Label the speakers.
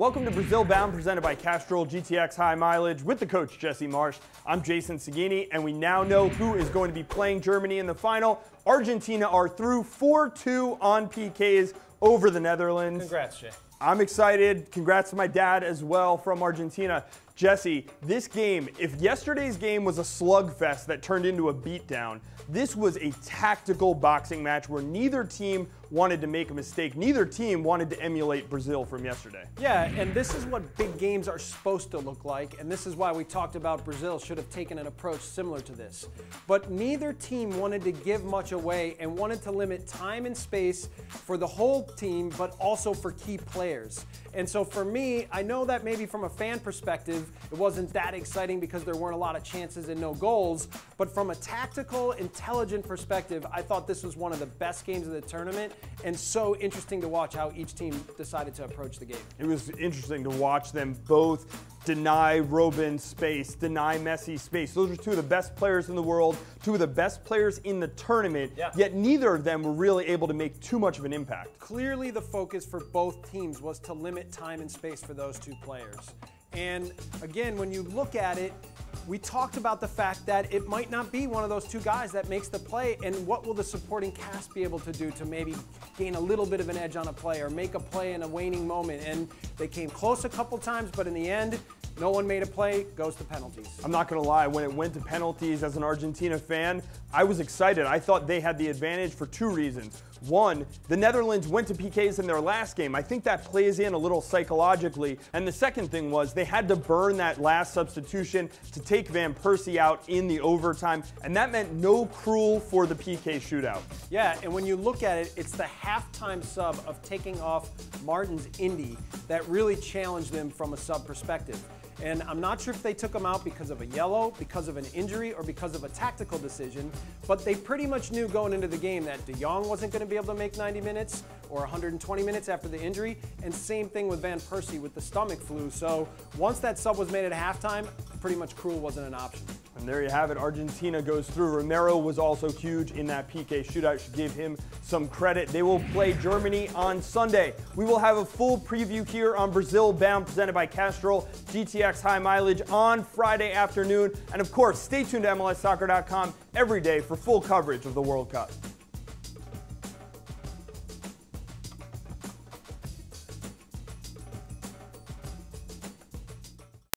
Speaker 1: Welcome to Brazil Bound, presented by Castrol GTX High Mileage with the coach, Jesse Marsch. I'm Jason Saghini, and we now know who is going to be playing Germany in the final. Argentina are through 4-2 on PKs over the Netherlands.
Speaker 2: Congrats, Jay.
Speaker 1: I'm excited. Congrats to my dad as well from Argentina. Jesse, this game, if yesterday's game was a slugfest that turned into a beatdown, this was a tactical boxing match where neither team wanted to make a mistake. Neither team wanted to emulate Brazil from yesterday.
Speaker 2: Yeah, and this is what big games are supposed to look like, and this is why we talked about Brazil should have taken an approach similar to this. But neither team wanted to give much away and wanted to limit time and space for the whole team, but also for key players. And so for me, I know that maybe from a fan perspective, it wasn't that exciting because there weren't a lot of chances and no goals, but from a tactical, intelligent perspective, I thought this was one of the best games of the tournament, and so interesting to watch how each team decided to approach the game.
Speaker 1: It was interesting to watch them both deny Robin space, deny Messi space. Those are two of the best players in the world, two of the best players in the tournament, yet neither of them were really able to make too much of an impact.
Speaker 2: Clearly the focus for both teams was to limit time and space for those two players. And again, when you look at it, we talked about the fact that it might not be one of those two guys that makes the play, and what will the supporting cast be able to do to maybe gain a little bit of an edge on a play or make a play in a waning moment. And they came close a couple times, but in the end, no one made a play, goes to penalties.
Speaker 1: I'm not going to lie, when it went to penalties as an Argentina fan, I was excited. I thought they had the advantage for two reasons. One, the Netherlands went to PKs in their last game. I think that plays in a little psychologically. And the second thing was they had to burn that last substitution to take Van Persie out in the overtime, and that meant no Krul for the PK shootout.
Speaker 2: Yeah, and when you look at it, it's the halftime sub of taking off Martin's Indy that really challenged them from a sub perspective. And I'm not sure if they took him out because of a yellow, because of an injury, or because of a tactical decision, but they pretty much knew going into the game that De Jong wasn't going to be able to make 90 minutes or 120 minutes after the injury, and same thing with Van Persie with the stomach flu. So once that sub was made at halftime, pretty much Krul wasn't an option.
Speaker 1: And there you have it. Argentina goes through. Romero was also huge in that PK shootout. Should give him some credit. They will play Germany on Sunday. We will have a full preview here on Brazil Bound, presented by Castrol GTX High Mileage on Friday afternoon. And of course, stay tuned to MLSsoccer.com every day for full coverage of the World Cup.